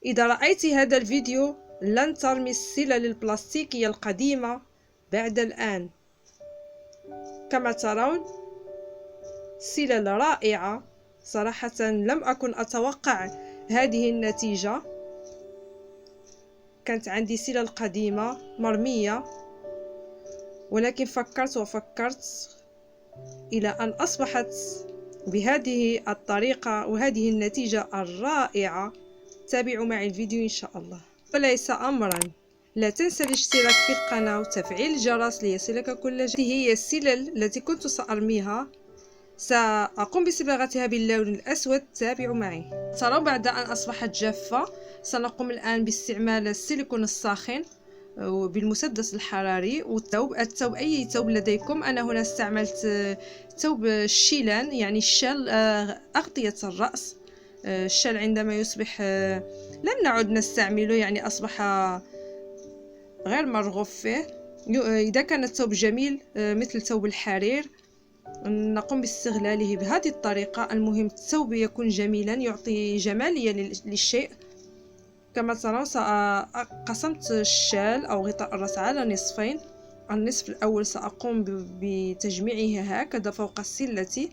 إذا رأيت هذا الفيديو لن ترمي السلل البلاستيكية القديمة بعد الآن. كما ترون سلل رائعة، صراحة لم أكن أتوقع هذه النتيجة. كانت عندي سلل قديمة مرمية، ولكن فكرت إلى أن أصبحت بهذه الطريقة وهذه النتيجة الرائعة. تابعوا معي الفيديو إن شاء الله. وليس أمرا، لا تنسى الاشتراك في القناة وتفعيل الجرس ليصلك كل جديد. هذه هي السلل التي كنت سأرميها، سأقوم بصباغتها باللون الأسود. تابعوا معي. ترى بعد أن أصبحت جافة سنقوم الآن باستعمال السيليكون الساخن بالمسدس الحراري والثوب. أي ثوب لديكم. أنا هنا استعملت ثوب الشيلان، يعني الشال، أغطية الرأس. الشال عندما يصبح لم نعد نستعمله، يعني أصبح غير مرغوب فيه. إذا كان الثوب جميل مثل ثوب الحرير نقوم باستغلاله بهذه الطريقة. المهم الثوب يكون جميلا، يعطي جمالية للشيء. كما ترون قسمت الشال أو غطاء الرأس على نصفين. النصف الأول سأقوم بتجميعه هكذا فوق السلة.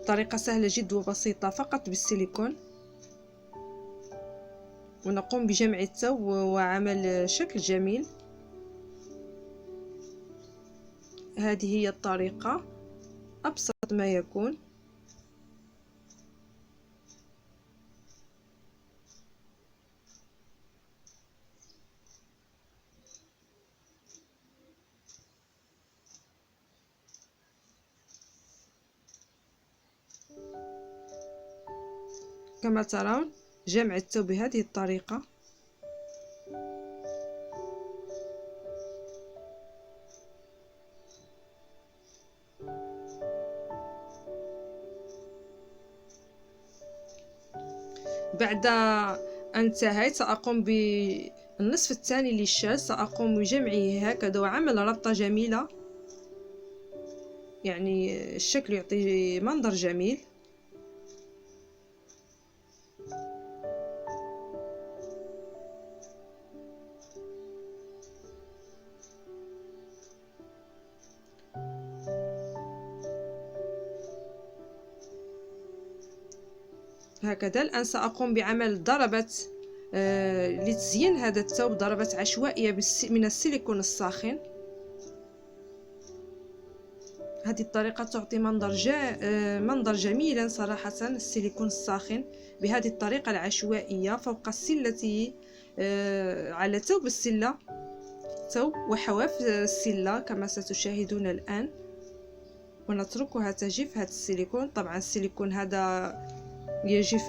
طريقة سهلة جد وبسيطة، فقط بالسيليكون. ونقوم بجمع الثوب وعمل شكل جميل. هذه هي الطريقة، أبسط ما يكون. كما ترون جمع الثوب بهذه الطريقة. بعد أن انتهيت سأقوم بالنصف الثاني للشال، سأقوم بجمعه هكذا وعمل ربطة جميلة، يعني الشكل يعطي منظر جميل. هكذا الآن سأقوم بعمل ضربة لتزيين هذا الثوب، ضربة عشوائية من السيليكون الساخن. هذه الطريقة تعطي منظر جميلا صراحة. السيليكون الساخن بهذه الطريقة العشوائية فوق السلة، على ثوب السلة، ثوب وحواف السلة كما ستشاهدون الآن. ونتركها تجف. هذا السيليكون، طبعا السيليكون هذا يجف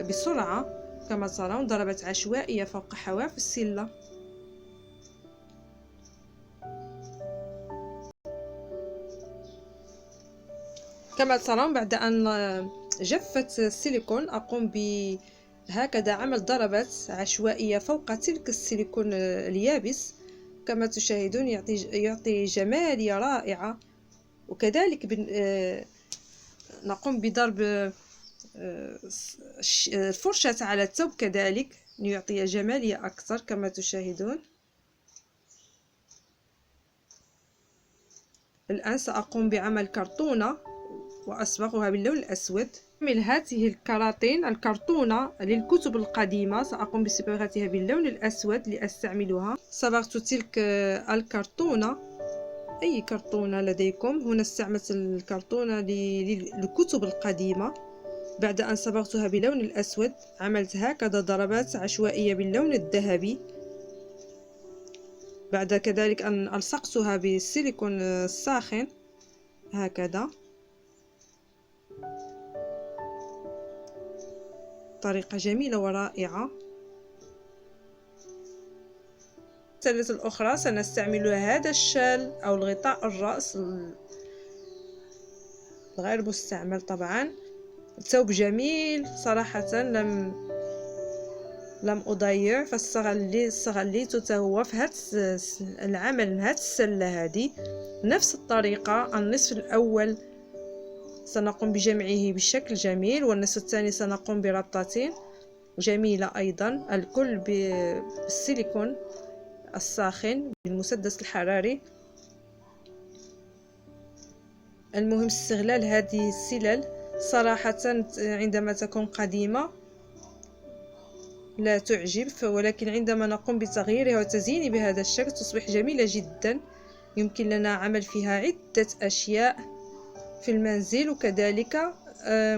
بسرعة. كما ترون ضربة عشوائية فوق حواف السلة. كما ترون بعد أن جفت السيليكون أقوم بهكذا عمل ضربة عشوائية فوق تلك السيليكون اليابس. كما تشاهدون يعطي جمالية رائعة. وكذلك نقوم بضرب الفرشاة على الثوب كذلك ليعطي جمالية أكثر. كما تشاهدون الآن سأقوم بعمل كرتونة وأصبغها باللون الأسود. أعمل هذه الكرتونة للكتب القديمة، سأقوم بصباغتها باللون الأسود لأستعملها. صبغت تلك الكرتونة، أي كرتونة لديكم. هنا استعملت الكرتونة للكتب القديمة. بعد أن صبغتها بلون الأسود عملت هكذا ضربات عشوائية باللون الذهبي. بعد كذلك أن ألصقتها بالسيليكون الساخن هكذا. طريقة جميلة ورائعة. السلة الأخرى سنستعمل هذا الشال أو الغطاء الرأس غير مستعمل طبعا. الثوب جميل صراحة، لم أضيع، فاستغليته هو في هذا العمل. هذه السلة هذه نفس الطريقة. النصف الأول سنقوم بجمعه بشكل جميل، والنصف الثاني سنقوم بربطة جميلة أيضا، الكل بالسيليكون الساخن بالمسدس الحراري. المهم استغلال هذه السلال صراحة عندما تكون قديمة لا تعجب، ولكن عندما نقوم بتغييرها وتزيينها بهذا الشكل تصبح جميلة جدا. يمكن لنا عمل فيها عدة أشياء في المنزل، وكذلك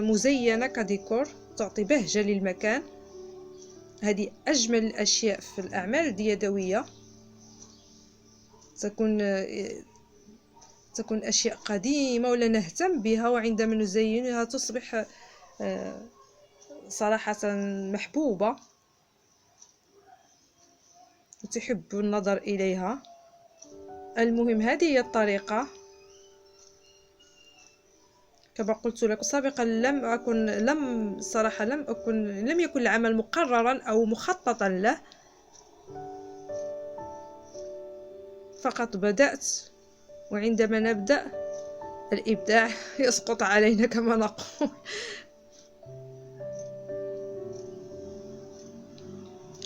مزينة كديكور تعطي بهجة للمكان. هذه أجمل الأشياء في الأعمال اليدوية، تكون أشياء قديمة ولا نهتم بها، وعندما نزينها تصبح صراحة محبوبة وتحب النظر إليها. المهم هذه هي الطريقة. كما قلت لك سابقا لم يكن العمل مقررا أو مخططا له، فقط بدأت، وعندما نبدأ الإبداع يسقط علينا كما نقول.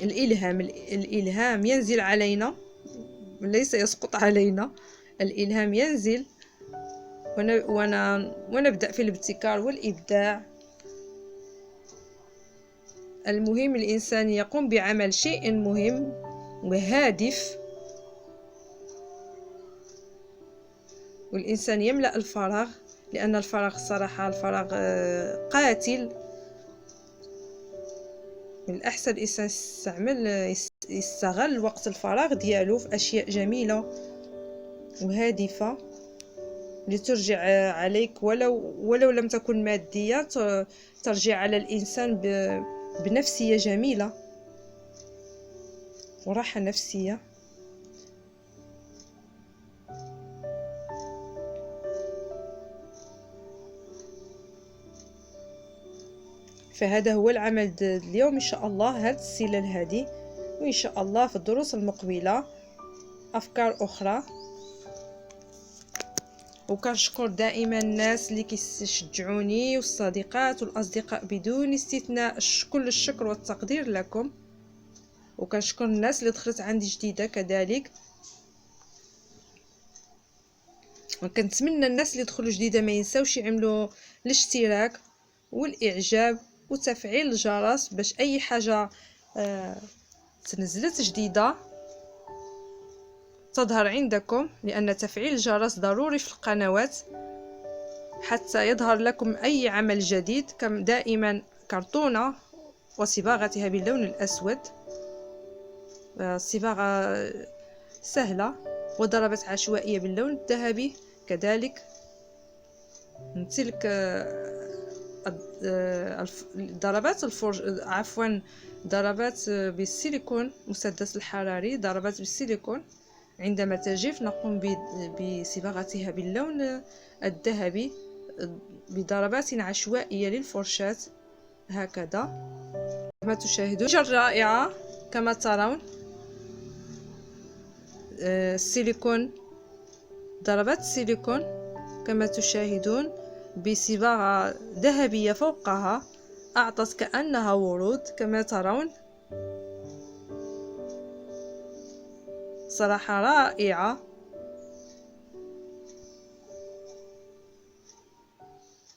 الإلهام ينزل علينا، ليس يسقط علينا. الإلهام ينزل ونبدأ في الابتكار والإبداع. المهم الإنسان يقوم بعمل شيء مهم وهادف، والإنسان يملأ الفراغ، لأن الفراغ صراحة الفراغ قاتل. من الأحسن الإنسان يستغل وقت الفراغ ديالو في أشياء جميلة وهادفة لترجع عليك، ولو لم تكن مادية، ترجع على الإنسان بنفسية جميلة وراحة نفسية. فهذا هو العمل اليوم إن شاء الله، هذه السلال هذه، وإن شاء الله في الدروس المقبلة أفكار أخرى. وكنشكر دائما الناس اللي كيشجعوني والصديقات والأصدقاء بدون استثناء، كل الشكر والتقدير لكم. وكنشكر الناس اللي دخلت عندي جديدة كذلك، وكنتمنى الناس اللي دخلوا جديدة ما ينساوش يعملوا الاشتراك والإعجاب وتفعيل الجرس باش أي حاجة تنزلت جديدة تظهر عندكم، لأن تفعيل الجرس ضروري في القنوات حتى يظهر لكم أي عمل جديد. كم دائما كرتونة وصباغتها باللون الأسود، صباغة سهلة، وضربات عشوائية باللون الذهبي كذلك. تلك ضربات ضربات بالسيليكون، مسدس الحراري، ضربات بالسيليكون. عندما تجف نقوم بصباغتها باللون الذهبي بضربات عشوائية للفرشاة هكذا كما تشاهدون. رائعة كما ترون، السيليكون، ضربات السيليكون كما تشاهدون بصباغة ذهبية فوقها، أعطت كأنها ورود كما ترون. صراحة رائعة.